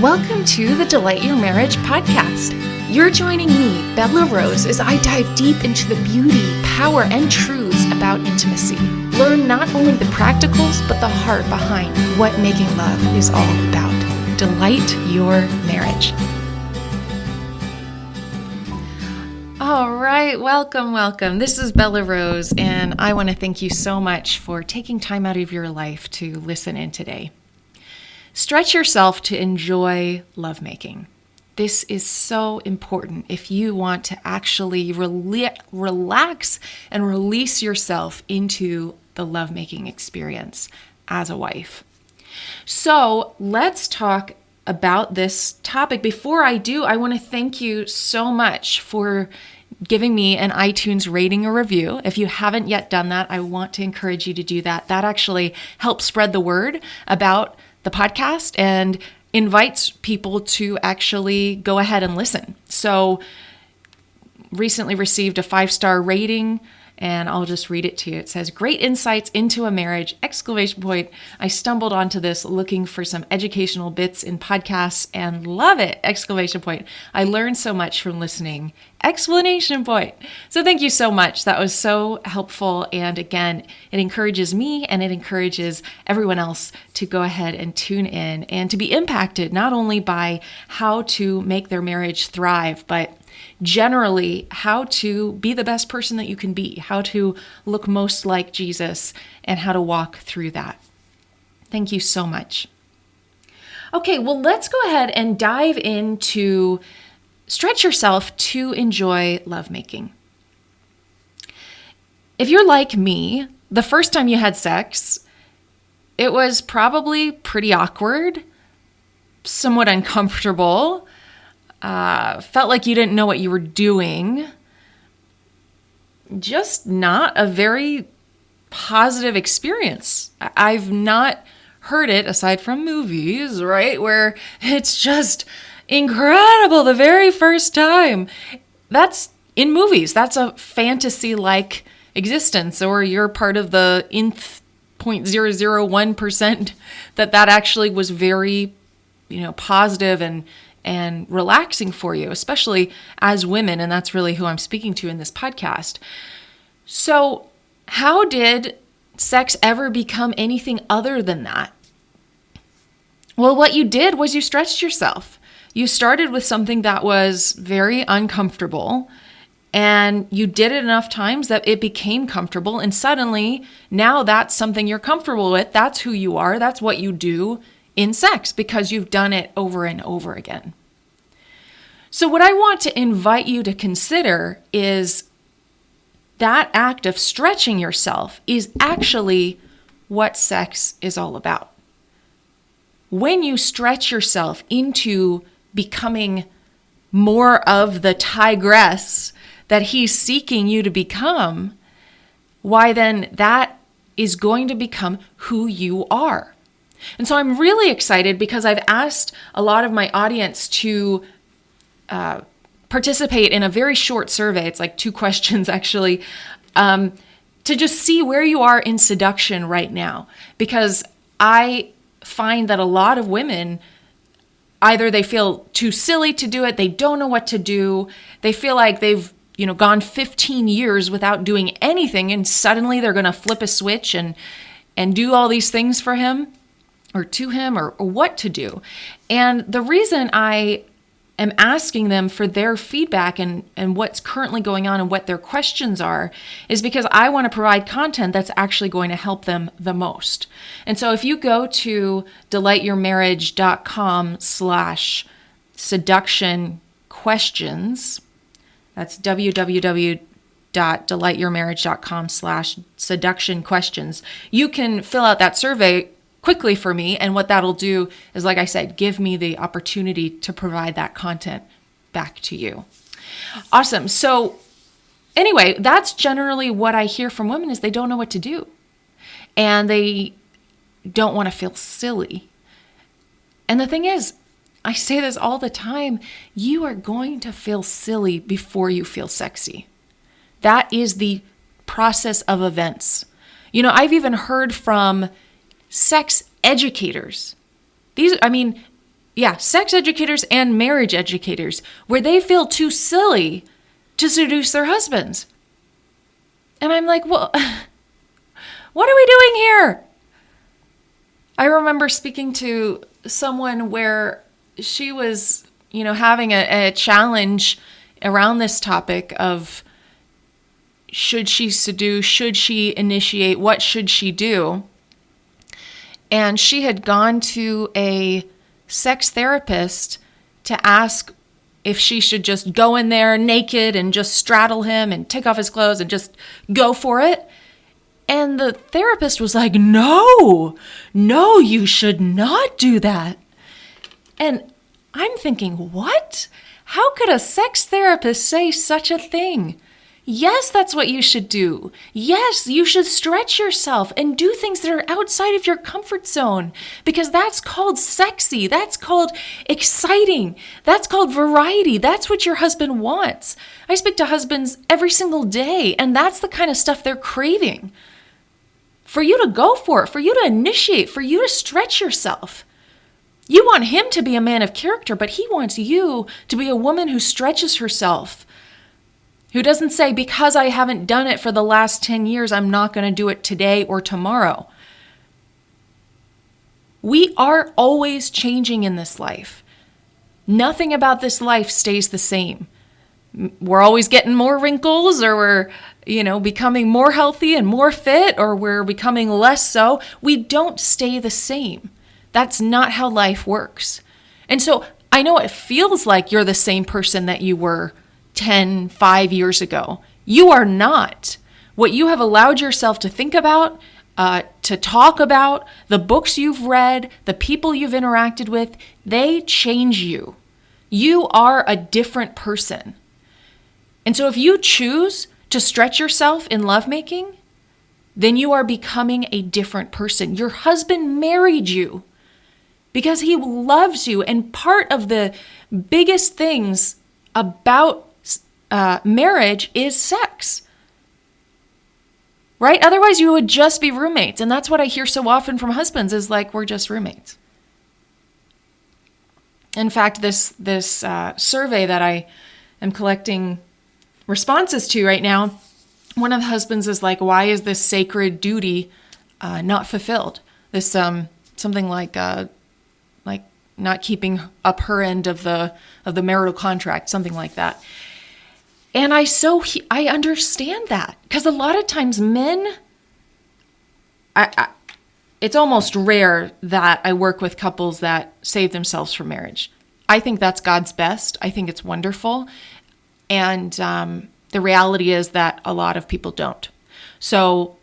Welcome to the Delight Your Marriage podcast. You're joining me, Bella Rose, as I dive deep into the beauty, power, and truths about intimacy. Learn not only the practicals, but the heart behind what making love is all about. Delight your marriage. All right, welcome. This is Bella Rose, and I want to thank you so much for taking time out of your life to listen in today. Stretch yourself to enjoy lovemaking. This is so important if you want to actually relax and release yourself into the lovemaking experience as a wife. So let's talk about this topic. Before I do, I want to thank you so much for giving me an iTunes rating or review. If you haven't yet done that, I want to encourage you to do that. That actually helps spread the word about the podcast and invites people to actually go ahead and listen. So recently received a 5-star rating, and I'll just read it to you. It says, "Great insights into a marriage, ! I stumbled onto this looking for some educational bits in podcasts and love it, ! I learned so much from listening, ! So thank you so much. That was so helpful. And again, it encourages me and it encourages everyone else to go ahead and tune in and to be impacted not only by how to make their marriage thrive, but generally how to be the best person that you can be, how to look most like Jesus, and how to walk through that. Thank you so much. Okay, well, let's go ahead and dive into stretch yourself to enjoy lovemaking. If you're like me, the first time you had sex, it was probably pretty awkward, somewhat uncomfortable, felt like you didn't know what you were doing. Just not a very positive experience. I've not heard it aside from movies, right? Where it's just incredible the very first time. That's in movies. That's a fantasy-like existence, or you're part of the 0.001% that actually was very, positive and relaxing for you, especially as women, and that's really who I'm speaking to in this podcast. So, how did sex ever become anything other than that? Well, what you did was you stretched yourself. You started with something that was very uncomfortable, and you did it enough times that it became comfortable, and suddenly, now that's something you're comfortable with. That's who you are. That's what you do in sex because you've done it over and over again. So what I want to invite you to consider is that act of stretching yourself is actually what sex is all about. When you stretch yourself into becoming more of the tigress that he's seeking you to become, why then that is going to become who you are. And so I'm really excited because I've asked a lot of my audience to participate in a very short survey. It's like 2 questions actually, to just see where you are in seduction right now. Because I find that a lot of women, either they feel too silly to do it, they don't know what to do, they feel like they've gone 15 years without doing anything, and suddenly they're going to flip a switch and do all these things for him or to him or what to do. And the reason I am asking them for their feedback and what's currently going on and what their questions are is because I want to provide content that's actually going to help them the most. And so if you go to delightyourmarriage.com/seduction questions, that's www.delightyourmarriage.com/seduction questions, you can fill out that survey quickly for me. And what that'll do is, like I said, give me the opportunity to provide that content back to you. Awesome. So anyway, that's generally what I hear from women is they don't know what to do. And they don't want to feel silly. And the thing is, I say this all the time, you are going to feel silly before you feel sexy. That is the process of events. I've even heard from sex educators. sex educators and marriage educators, where they feel too silly to seduce their husbands. And I'm like, well, what are we doing here? I remember speaking to someone where she was, having a challenge around this topic of, should she seduce? Should she initiate? What should she do? And she had gone to a sex therapist to ask if she should just go in there naked and just straddle him and take off his clothes and just go for it. And the therapist was like, no, you should not do that. And I'm thinking, what? How could a sex therapist say such a thing? Yes, that's what you should do. Yes, you should stretch yourself and do things that are outside of your comfort zone, because that's called sexy. That's called exciting. That's called variety. That's what your husband wants. I speak to husbands every single day, and that's the kind of stuff they're craving. For you to go for it, for you to initiate, for you to stretch yourself. You want him to be a man of character, but he wants you to be a woman who stretches herself. Who doesn't say, because I haven't done it for the last 10 years, I'm not going to do it today or tomorrow. We are always changing in this life. Nothing about this life stays the same. We're always getting more wrinkles, or we're, becoming more healthy and more fit, or we're becoming less so. We don't stay the same. That's not how life works. And so I know it feels like you're the same person that you were 5 years ago. You are not. What you have allowed yourself to think about, to talk about, the books you've read, the people you've interacted with, they change you. You are a different person. And so if you choose to stretch yourself in lovemaking, then you are becoming a different person. Your husband married you because he loves you. And part of the biggest things about marriage is sex, right? Otherwise you would just be roommates. And that's what I hear so often from husbands is like, we're just roommates. In fact, this survey that I am collecting responses to right now, one of the husbands is like, why is this sacred duty not fulfilled? This something like not keeping up her end of the marital contract, something like that. And I understand that, because a lot of times men, it's almost rare that I work with couples that save themselves for marriage. I think that's God's best. I think it's wonderful. And the reality is that a lot of people don't. So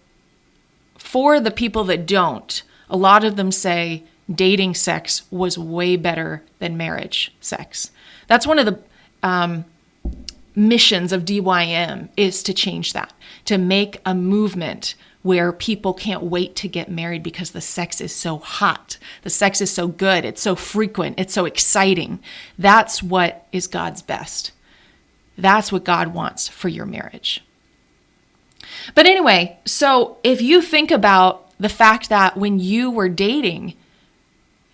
for the people that don't, a lot of them say dating sex was way better than marriage sex. That's one of the missions of DYM, is to change that, to make a movement where people can't wait to get married because the sex is so hot. The sex is so good. It's so frequent. It's so exciting. That's what is God's best. That's what God wants for your marriage. But anyway, so if you think about the fact that when you were dating,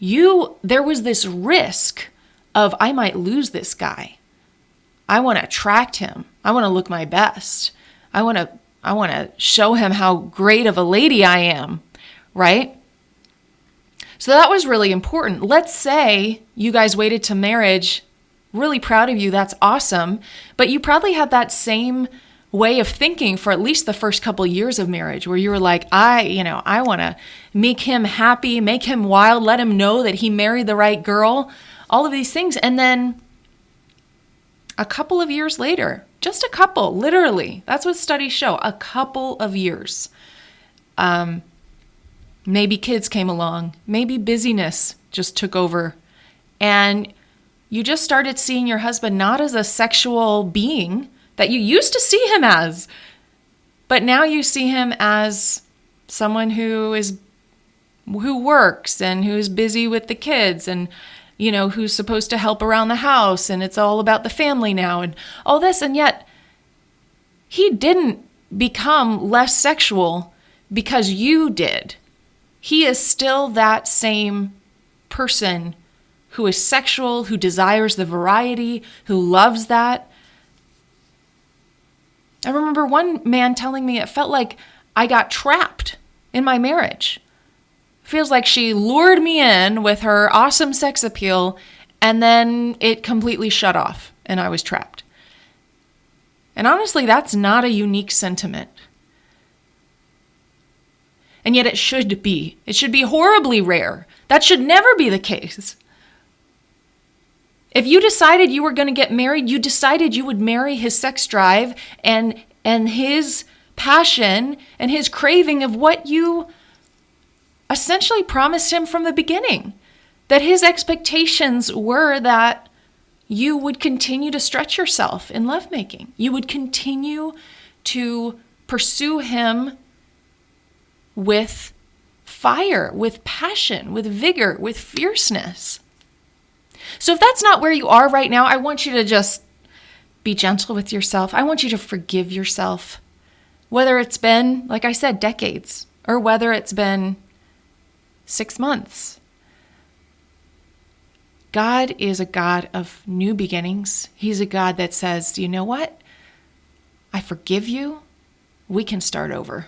there was this risk of, I might lose this guy. I want to attract him. I want to look my best. I want to show him how great of a lady I am, right? So that was really important. Let's say you guys waited to marriage. Really proud of you. That's awesome. But you probably had that same way of thinking for at least the first couple of years of marriage, where you were like, I want to make him happy, make him wild, let him know that he married the right girl, all of these things. And then a couple of years later, just a couple, literally, that's what studies show, a couple of years. Maybe kids came along, maybe busyness just took over, and you just started seeing your husband not as a sexual being that you used to see him as, but now you see him as someone who works and who's busy with the kids and who's supposed to help around the house, and it's all about the family now and all this. And yet he didn't become less sexual because you did. He is still that same person who is sexual, who desires the variety, who loves that. I remember one man telling me it felt like I got trapped in my marriage. Feels like she lured me in with her awesome sex appeal, and then it completely shut off and I was trapped. And honestly, that's not a unique sentiment. And yet it should be. It should be horribly rare. That should never be the case. If you decided you were going to get married, you decided you would marry his sex drive and his passion and his craving of what you essentially promised him from the beginning. That his expectations were that you would continue to stretch yourself in lovemaking. You would continue to pursue him with fire, with passion, with vigor, with fierceness. So if that's not where you are right now, I want you to just be gentle with yourself. I want you to forgive yourself. Whether it's been, like I said, decades, or whether it's been 6 months. God is a God of new beginnings. He's a God that says, you know what? I forgive you. We can start over.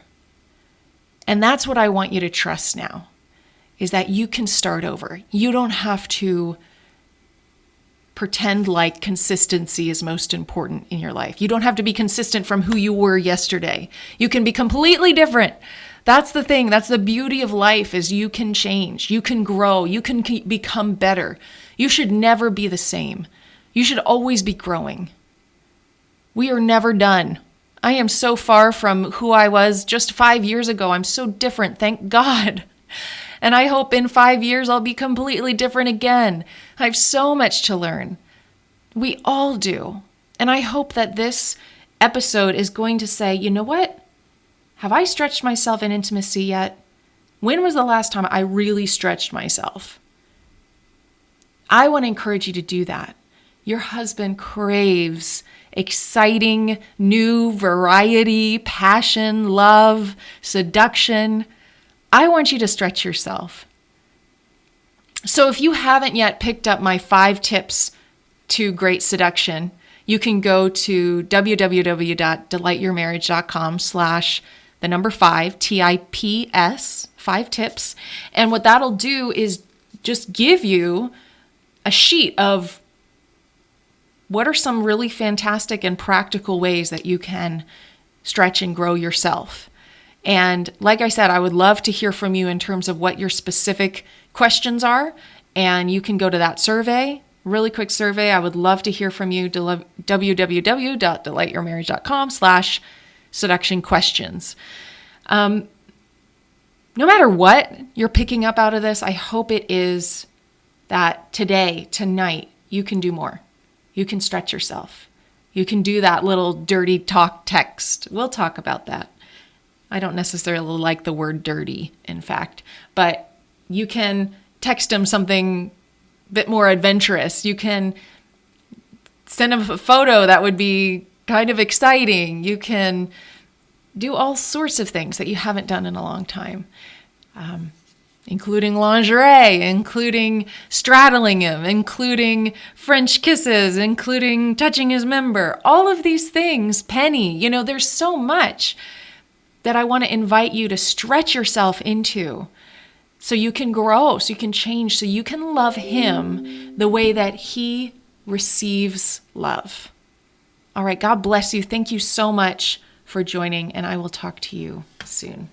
And that's what I want you to trust now, is that you can start over. You don't have to pretend like consistency is most important in your life. You don't have to be consistent from who you were yesterday. You can be completely different. That's the thing. That's the beauty of life, is you can change. You can grow. You can become better. You should never be the same. You should always be growing. We are never done. I am so far from who I was just 5 years ago. I'm so different, thank God. And I hope in 5 years I'll be completely different again. I have so much to learn. We all do. And I hope that this episode is going to say, you know what? Have I stretched myself in intimacy yet? When was the last time I really stretched myself? I want to encourage you to do that. Your husband craves exciting, new variety, passion, love, seduction. I want you to stretch yourself. So if you haven't yet picked up my 5 tips to great seduction, you can go to www.delightyourmarriage.com/5 TIPS, 5 tips. And what that'll do is just give you a sheet of what are some really fantastic and practical ways that you can stretch and grow yourself. And like I said, I would love to hear from you in terms of what your specific questions are. And you can go to that survey, really quick survey. I would love to hear from you. www.delightyourmarriage.com/seduction questions. No matter what you're picking up out of this, I hope it is that today, tonight, you can do more. You can stretch yourself. You can do that little dirty talk text. We'll talk about that. I don't necessarily like the word dirty, in fact, but you can text him something a bit more adventurous. You can send him a photo that would be kind of exciting. You can do all sorts of things that you haven't done in a long time. Including lingerie, including straddling him, including French kisses, including touching his member, all of these things, Penny, there's so much that I want to invite you to stretch yourself into so you can grow, so you can change, so you can love him the way that he receives love. All right, God bless you. Thank you so much for joining, and I will talk to you soon.